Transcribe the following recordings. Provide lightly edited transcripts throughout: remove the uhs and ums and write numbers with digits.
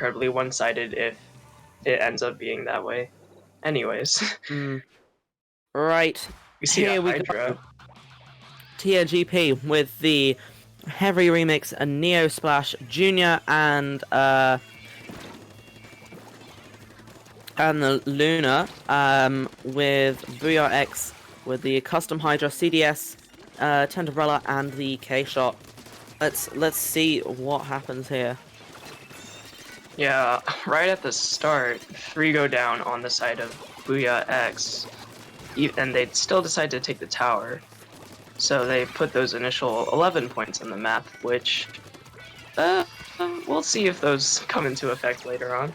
incredibly one-sided if it ends up being that way. Anyways, Right, we see a here we Hydra. go. TNGP with the heavy remix, a Neo Splash Junior, and the Luna, with Booyah X, with the custom Hydra CDS, Tenderella, and the K shot. Let's see what happens here. Yeah, right at the start, 3 go down on the side of Booyah X, and they still decide to take the tower. So they put those initial 11 points on the map, which we'll see if those come into effect later on.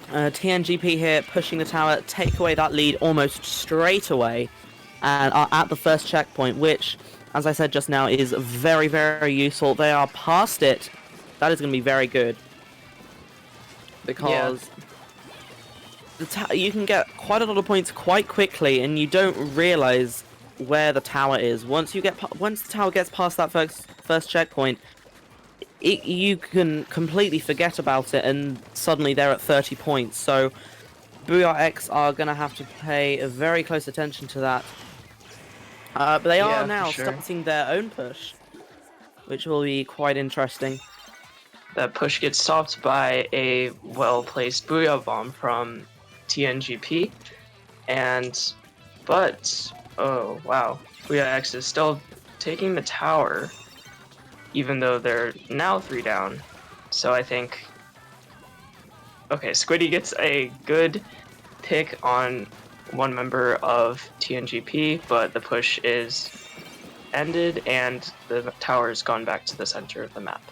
TNGP here pushing the tower, take away that lead almost straight away, and are at the first checkpoint, which, as I said just now, is very, very useful. They are past it. That is going to be very good. Because you can get quite a lot of points quite quickly, and you don't realize where the tower is. Once the tower gets past that first checkpoint, you can completely forget about it, and suddenly they're at 30 points. So Booyah X are going to have to pay a very close attention to that. But they are now starting their own push, which will be quite interesting. That push gets stopped by a well-placed Booyah Bomb from TNGP, but oh wow, Booyah X is still taking the tower, even though they're now 3 down. So I think, okay, Squiddy gets a good pick on one member of TNGP, but the push is ended and the tower has gone back to the center of the map.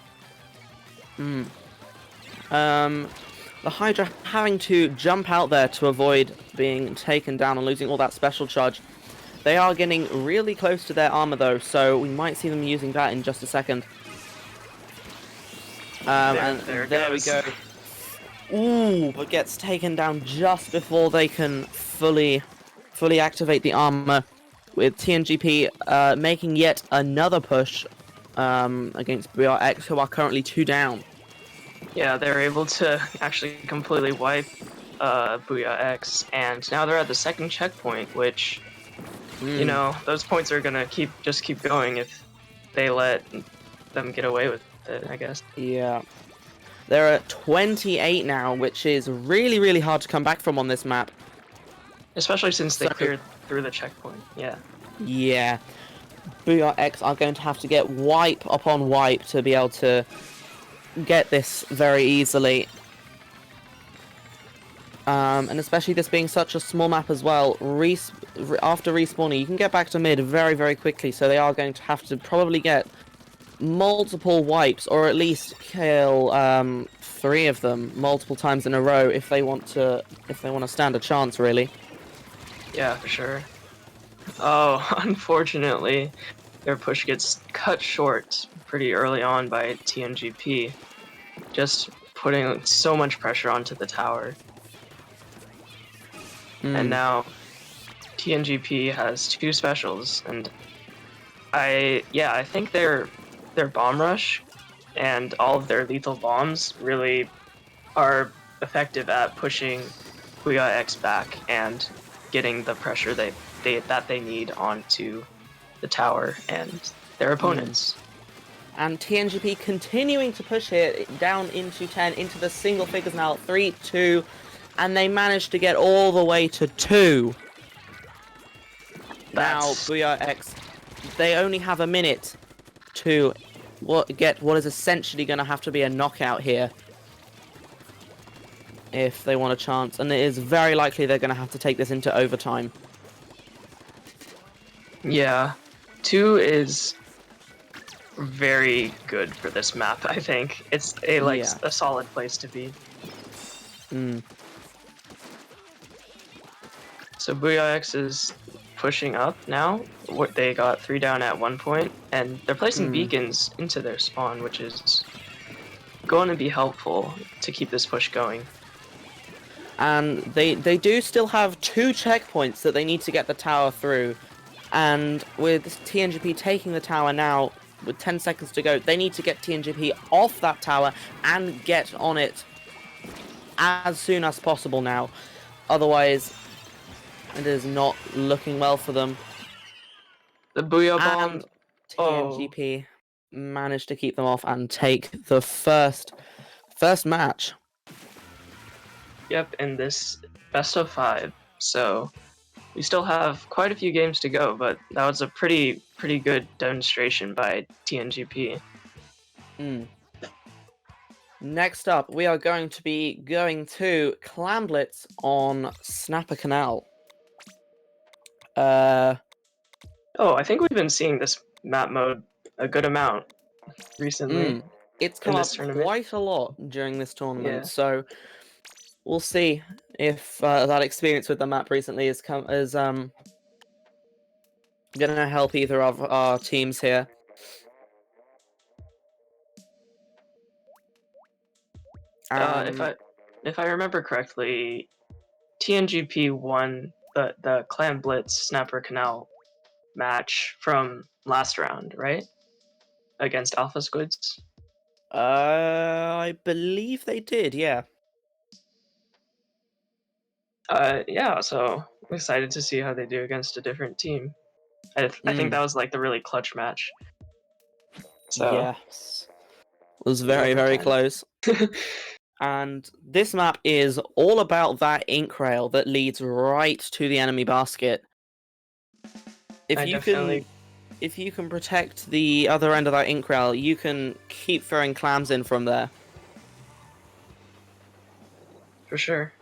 The Hydra having to jump out there to avoid being taken down and losing all that special charge. They are getting really close to their armor though, so we might see them using that in just a second. There we go. Ooh, but gets taken down just before they can fully activate the armor, with TNGP making yet another push against Booyah X, who are currently 2 down. Yeah, they're able to actually completely wipe Booyah X, and now they're at the second checkpoint, which, you know, those points are gonna keep going if they let them get away with it, I guess. Yeah. They're at 28 now, which is really, really hard to come back from on this map. Especially since they cleared through the checkpoint, yeah. Yeah. Booyah X are going to have to get wipe upon wipe to be able to get this very easily. And especially this being such a small map as well, after respawning, you can get back to mid very, very quickly, so they are going to have to probably get multiple wipes, or at least kill 3 of them multiple times in a row if they want to stand a chance, really. Yeah, for sure. Oh, unfortunately, their push gets cut short pretty early on by TNGP, just putting so much pressure onto the tower. And now TNGP has 2 specials, and I think their bomb rush and all of their lethal bombs really are effective at pushing Booyah X back and getting the pressure that they need onto the tower and their opponents. And TNGP continuing to push it down into 10, into the single figures now, 3, 2, and they managed to get all the way to 2. Now, Booyah X, they only have a minute to get what is essentially going to have to be a knockout here, if they want a chance, and it is very likely they're going to have to take this into overtime. Yeah, 2 is very good for this map, I think. It's a solid place to be. So Booyah X is pushing up now. They got 3 down at one point, and they're placing beacons into their spawn, which is going to be helpful to keep this push going. And they do still have 2 checkpoints that they need to get the tower through. And with TNGP taking the tower now, with 10 seconds to go. They need to get TNGP off that tower and get on it as soon as possible now. Otherwise, it is not looking well for them. The Booyah bomb. And TNGP managed to keep them off and take the first match. Yep, in this best of 5. So we still have quite a few games to go, but that was a pretty good demonstration by TNGP. Next up, we are going to be going to Clamblitz on Snapper Canal. Oh, I think we've been seeing this map mode a good amount recently. It's come up tournament. quite a lot during this tournament, Yeah. so we'll see if that experience with the map recently is gonna help either of our teams here. If I remember correctly, TNGP won the Clan Blitz Snapper Canal match from last round, right? Against Alpha Squids. I believe they did, yeah. Yeah, so I'm excited to see how they do against a different team. I think that was like the really clutch match. So yes, it was very close. And this map is all about that ink rail that leads right to the enemy basket. If you can protect the other end of that ink rail, you can keep throwing clams in from there. For sure.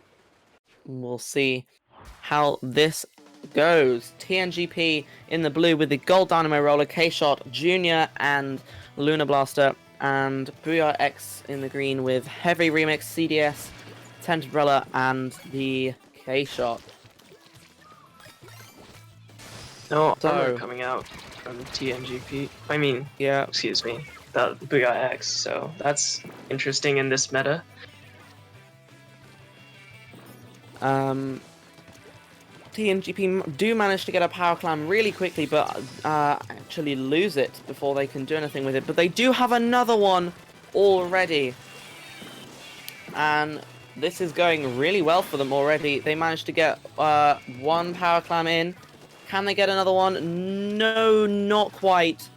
We'll see how this goes. TNGP in the blue with the Gold Dynamo Roller, K-Shot, Junior, and Luna Blaster. And Booyah X in the green with Heavy Remix, CDS, Tent Umbrella, and the K-Shot. No armor coming out from TNGP. I mean, yeah. Excuse me, the Booyah X. So that's interesting in this meta. TNGP do manage to get a power clam really quickly, but actually lose it before they can do anything with it. But they do have another one already. And this is going really well for them already. They managed to get one power clam in. Can they get another one? No, not quite.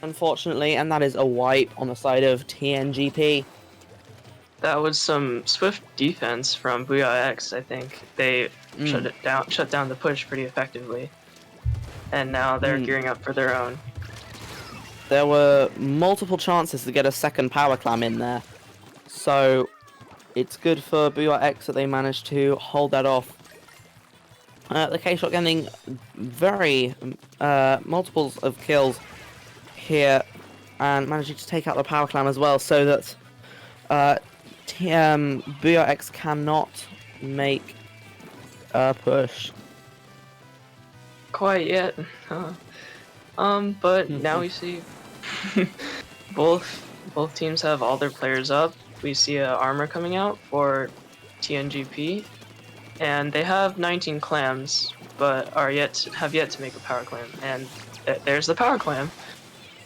Unfortunately, and that is a wipe on the side of TNGP. That was some swift defense from Booyah X, I think. They shut down the push pretty effectively. And now they're gearing up for their own. There were multiple chances to get a second power clam in there. So it's good for Booyah X that they managed to hold that off. The K-Shot getting very multiples of kills here and managing to take out the power clam as well, so that Booyah X cannot make a push quite yet. But now we see both teams have all their players up. We see a armor coming out for TNGP, and they have 19 clams, but have yet to make a power clam. And there's the power clam.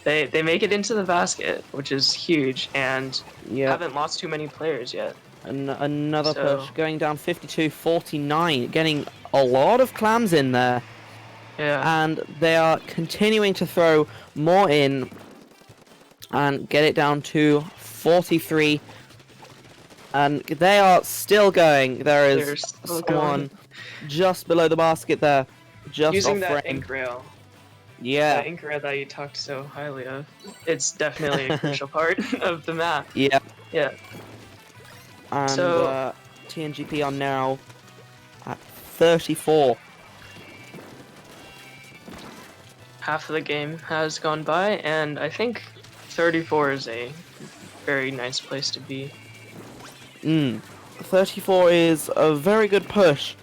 They make it into the basket, which is huge, and haven't lost too many players yet. Another push, going down 52-49, getting a lot of clams in there. Yeah. And they are continuing to throw more in and get it down to 43. And they are still going. There is someone just below the basket there. Just using off that frame. ink rail. Yeah. The ink rail that you talked so highly of. It's definitely a crucial part of the map. Yeah. Yeah. And so, TNGP are now at 34. Half of the game has gone by, and I think 34 is a very nice place to be. 34 is a very good push.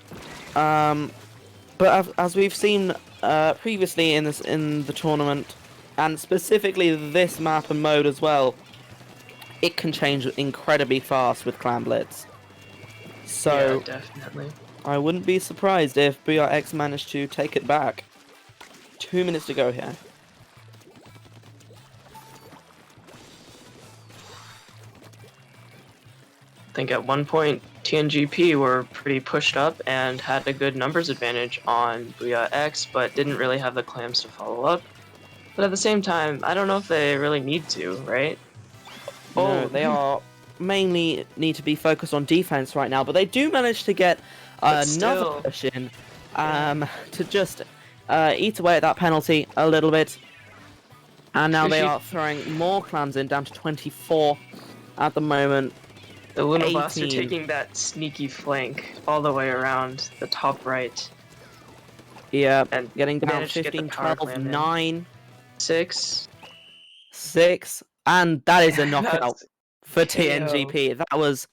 But as we've seen previously in the tournament, and specifically this map and mode as well, it can change incredibly fast with Clan Blitz. So yeah, definitely. I wouldn't be surprised if Booyah X managed to take it back. 2 minutes to go here. think at one point TNGP were pretty pushed up and had a good numbers advantage on Booyah X, but didn't really have the clams to follow up. But at the same time, I don't know if they really need to, right? No, they are mainly need to be focused on defense right now, but they do manage to get But another still, push in to just eat away at that penalty a little bit. And now they are throwing more clams in, down to 24 at the moment. the Luna Blaster 18. taking that sneaky flank all the way around the top right. Yeah, And getting down managed to get the 15, power 12, clam in. 9, 6. 6, and that is a knockout That's for KO. TNGP. That was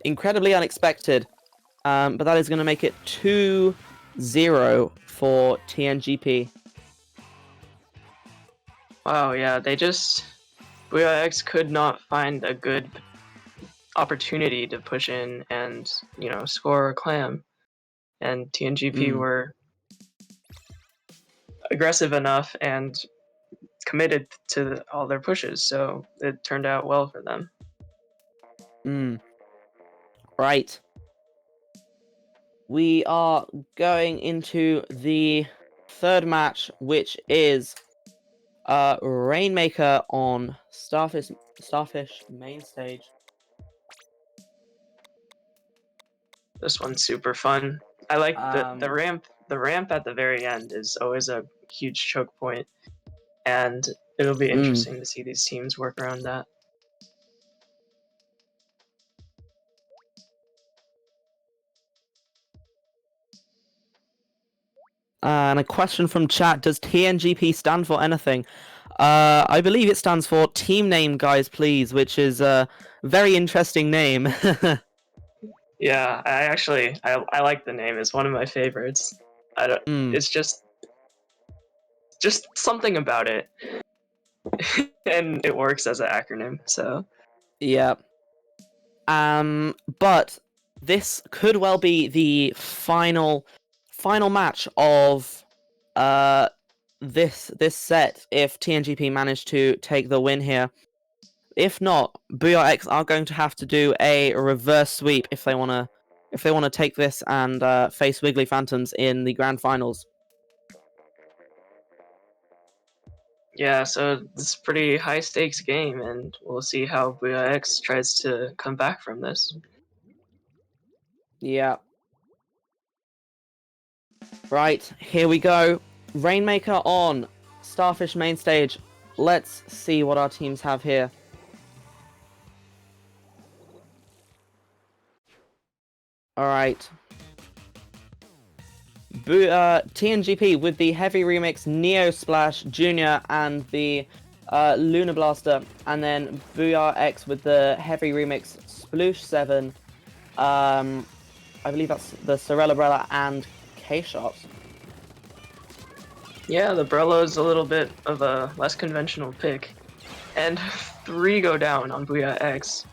incredibly unexpected, but that is going to make it 2-0 for TNGP. Wow, yeah, Booyah X could not find a good opportunity to push in and, score a clam. And TNGP were aggressive enough and committed to all their pushes, so it turned out well for them. Right. We are going into the third match, which is Rainmaker on Starfish main stage. This one's super fun. I like the ramp. The ramp at the very end is always a huge choke point, and it'll be interesting to see these teams work around that. And a question from chat: does TNGP stand for anything? I believe it stands for Team Name Guys Please, which is a very interesting name. Yeah, I like the name. It's one of my favorites. It's just something about it, and it works as an acronym. So yeah. But this could well be the final match of this set if TNGP manage to take the win here. If not, Booyah X are going to have to do a reverse sweep if they wanna take this and face Wiggly Phantoms in the grand finals. yeah, so it's a pretty high stakes game, and we'll see how Booyah X tries to come back from this. Yeah. Right, here we go. Rainmaker on Starfish main stage. Let's see what our teams have here. Alright. TNGP with the heavy remix Neo Splash Junior and the Luna Blaster, and then Booyah X with the heavy remix Sploosh 7. I believe that's the Sorella Brella and K-Shot. Yeah, the Brella is a little bit of a less conventional pick. And 3 go down on Booyah X.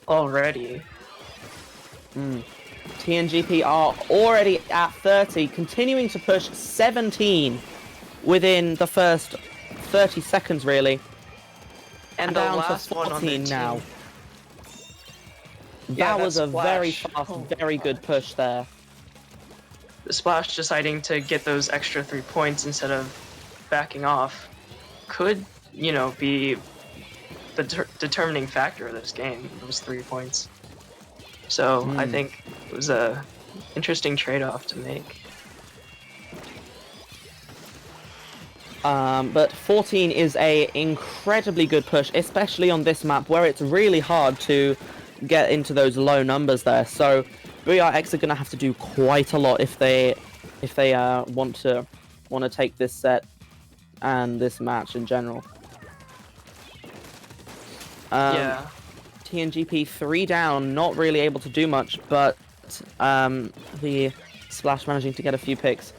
Already. TNGP are already at 30, continuing to push 17 within the first 30 seconds, really. And the down last to one on their 14 now. team. Yeah, that was a very splash. fast, very good push there. The Splash deciding to get those extra 3 points instead of backing off could, be the determining factor of this game, those 3 points. So I think it was a interesting trade-off to make. But 14 is a incredibly good push, especially on this map where it's really hard to get into those low numbers there. So Booyah X are going to have to do quite a lot if they want to take this set and this match in general. Yeah. TNGP 3 down, not really able to do much, but the Splash managing to get a few picks.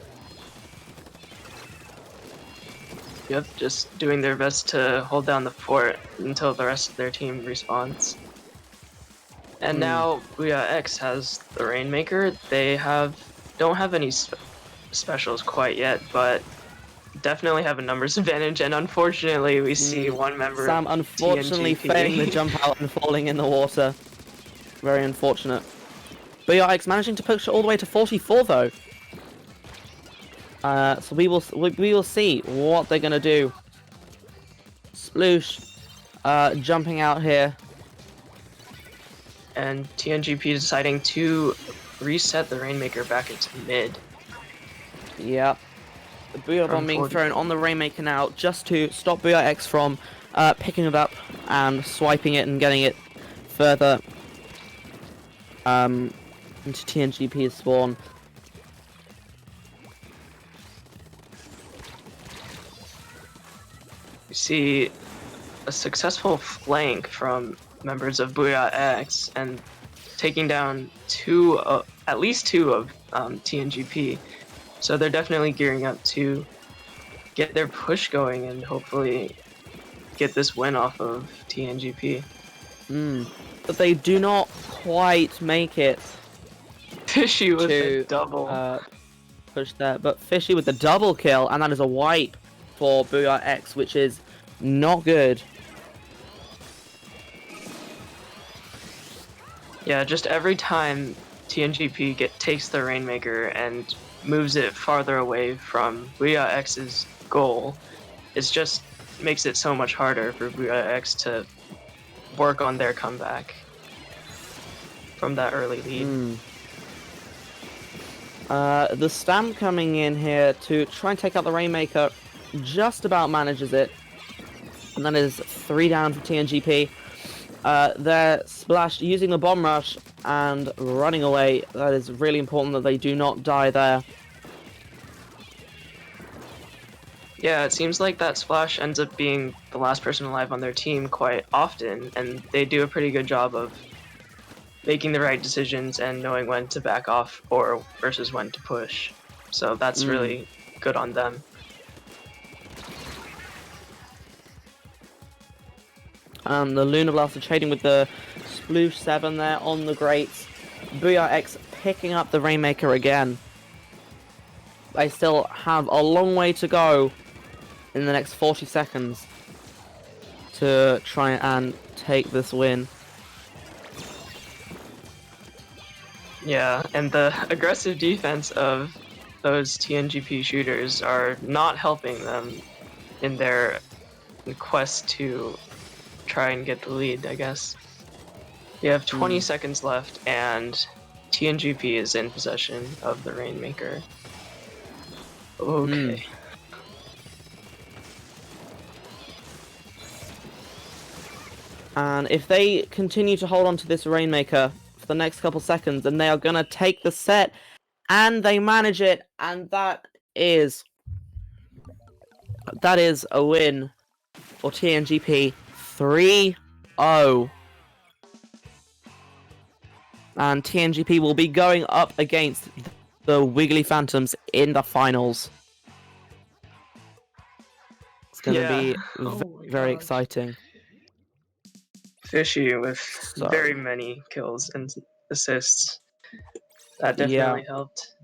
Yep, just doing their best to hold down the fort until the rest of their team respawns. And now Booyah X has the Rainmaker. They don't have any specials quite yet, but definitely have a numbers advantage. And unfortunately, we see one member Sam of unfortunately TNGP. failing the jump out and falling in the water. Very unfortunate. Booyah X managing to push it all the way to 44 though. So we will see what they're gonna do. Sploosh, jumping out here. And TNGP deciding to reset the Rainmaker back into mid. Yep. The Booyah Bomb being thrown on the Rainmaker now just to stop Booyah X from picking it up and swiping it and getting it further into TNGP's spawn. You see a successful flank from members of Booyah X and taking down at least two of TNGP. So they're definitely gearing up to get their push going and hopefully get this win off of TNGP. But they do not quite make it. Fishy with a double. Push there, but Fishy with the double kill, and that is a wipe for Booyah X, which is not good. Yeah, just every time TNGP takes the Rainmaker and moves it farther away from Booyah X's goal, it just makes it so much harder for Booyah X to work on their comeback from that early lead. The Stamp coming in here to try and take out the Rainmaker just about manages it. And that is 3 down for TNGP. They're splashed using the Bomb Rush and running away. That is really important that they do not die there. Yeah, it seems like that splash ends up being the last person alive on their team quite often, and they do a pretty good job of making the right decisions and knowing when to back off or versus when to push. So that's really good on them. The Lunar Blaster trading with the Sploosh 7 there on the grates. Booyah X picking up the Rainmaker again. They still have a long way to go in the next 40 seconds to try and take this win. Yeah, and the aggressive defense of those TNGP shooters are not helping them in their quest to try and get the lead, I guess. We have 20 seconds left, and TNGP is in possession of the Rainmaker. Okay. And if they continue to hold on to this Rainmaker for the next couple seconds, then they are going to take the set, and they manage it, and that is a win for TNGP 3-0. And TNGP will be going up against the Wiggly Phantoms in the finals. It's going to be very exciting. Fishy with very many kills and assists. That definitely helped.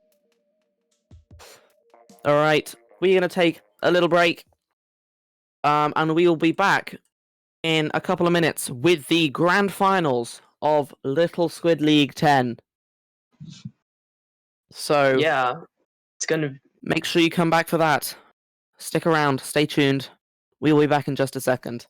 Alright, we're going to take a little break. And we will be back in a couple of minutes with the grand finals of Little Squid League 10. So yeah, it's gonna make sure you come back for that. Stick around, stay tuned. We will be back in just a second.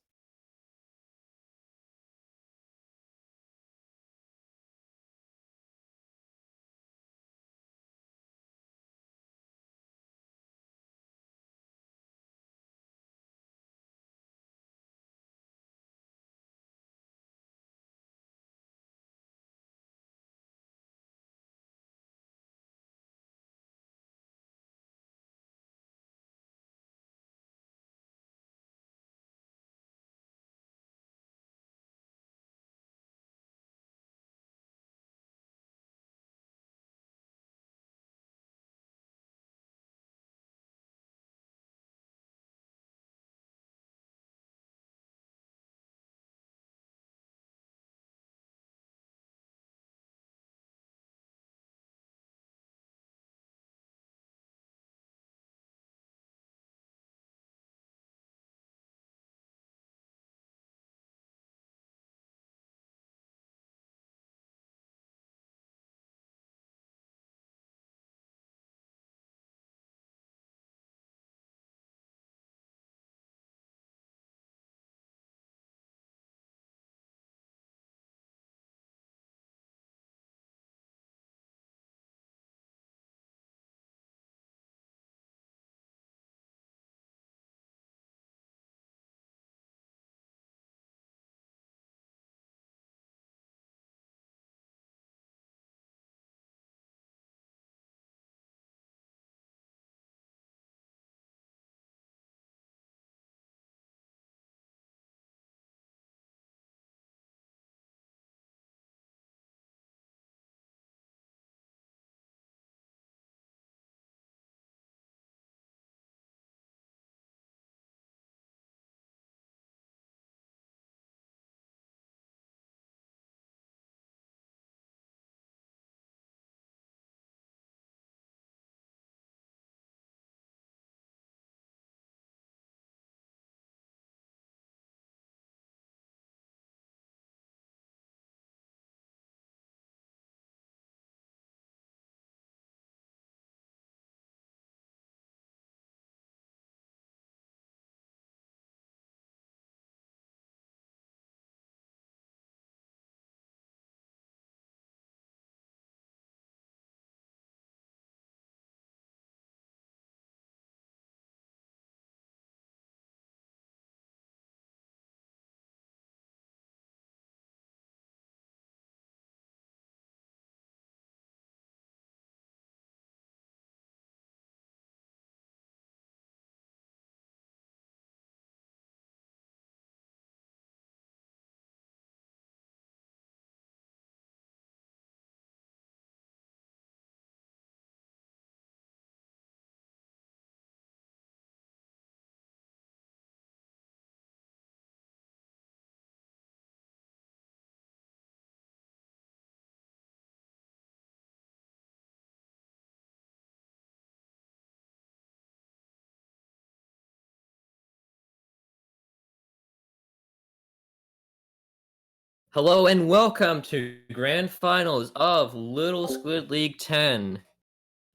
Hello and welcome to Grand Finals of Little Squid League 10.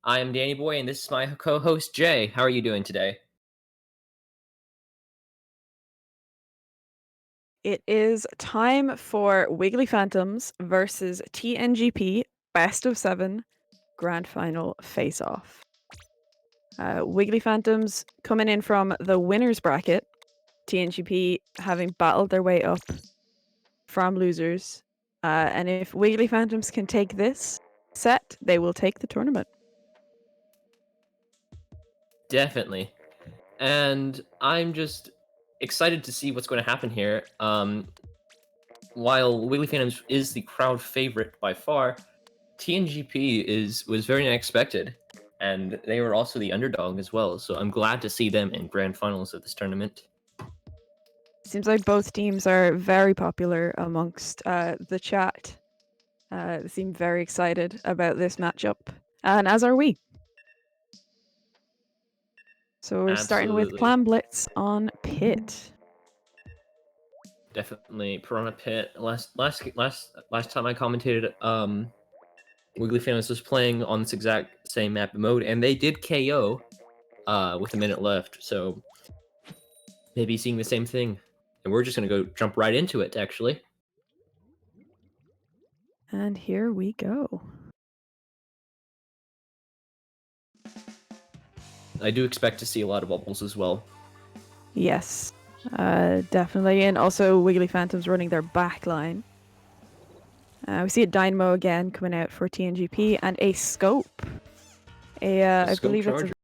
I am Danny Boy and this is my co-host Jay. How are you doing today? It is time for Wiggly Phantoms versus TNGP Best of 7 Grand Final Face-Off. Wiggly Phantoms coming in from the winners bracket, TNGP having battled their way up from losers. And if Wiggly Phantoms can take this set, they will take the tournament. Definitely. And I'm just excited to see what's going to happen here. While Wiggly Phantoms is the crowd favorite by far, TNGP was very unexpected, and they were also the underdog as well. So I'm glad to see them in grand finals of this tournament. Seems like both teams are very popular amongst the chat. They seem very excited about this matchup, and as are we. So we're starting with Absolutely. Plan Blitz on Pit. Definitely Piranha Pit. Last time I commentated, Wiggly Phantoms was playing on this exact same map mode, and they did KO with a minute left. So maybe seeing the same thing, and we're just gonna go jump right into it. Actually, And here we go. I do expect to see a lot of bubbles as well. Yes, definitely. And also Wiggly Phantoms running their back line. We see a Dynamo again coming out for TNGP and a Scope. I Scope believe it's a charger.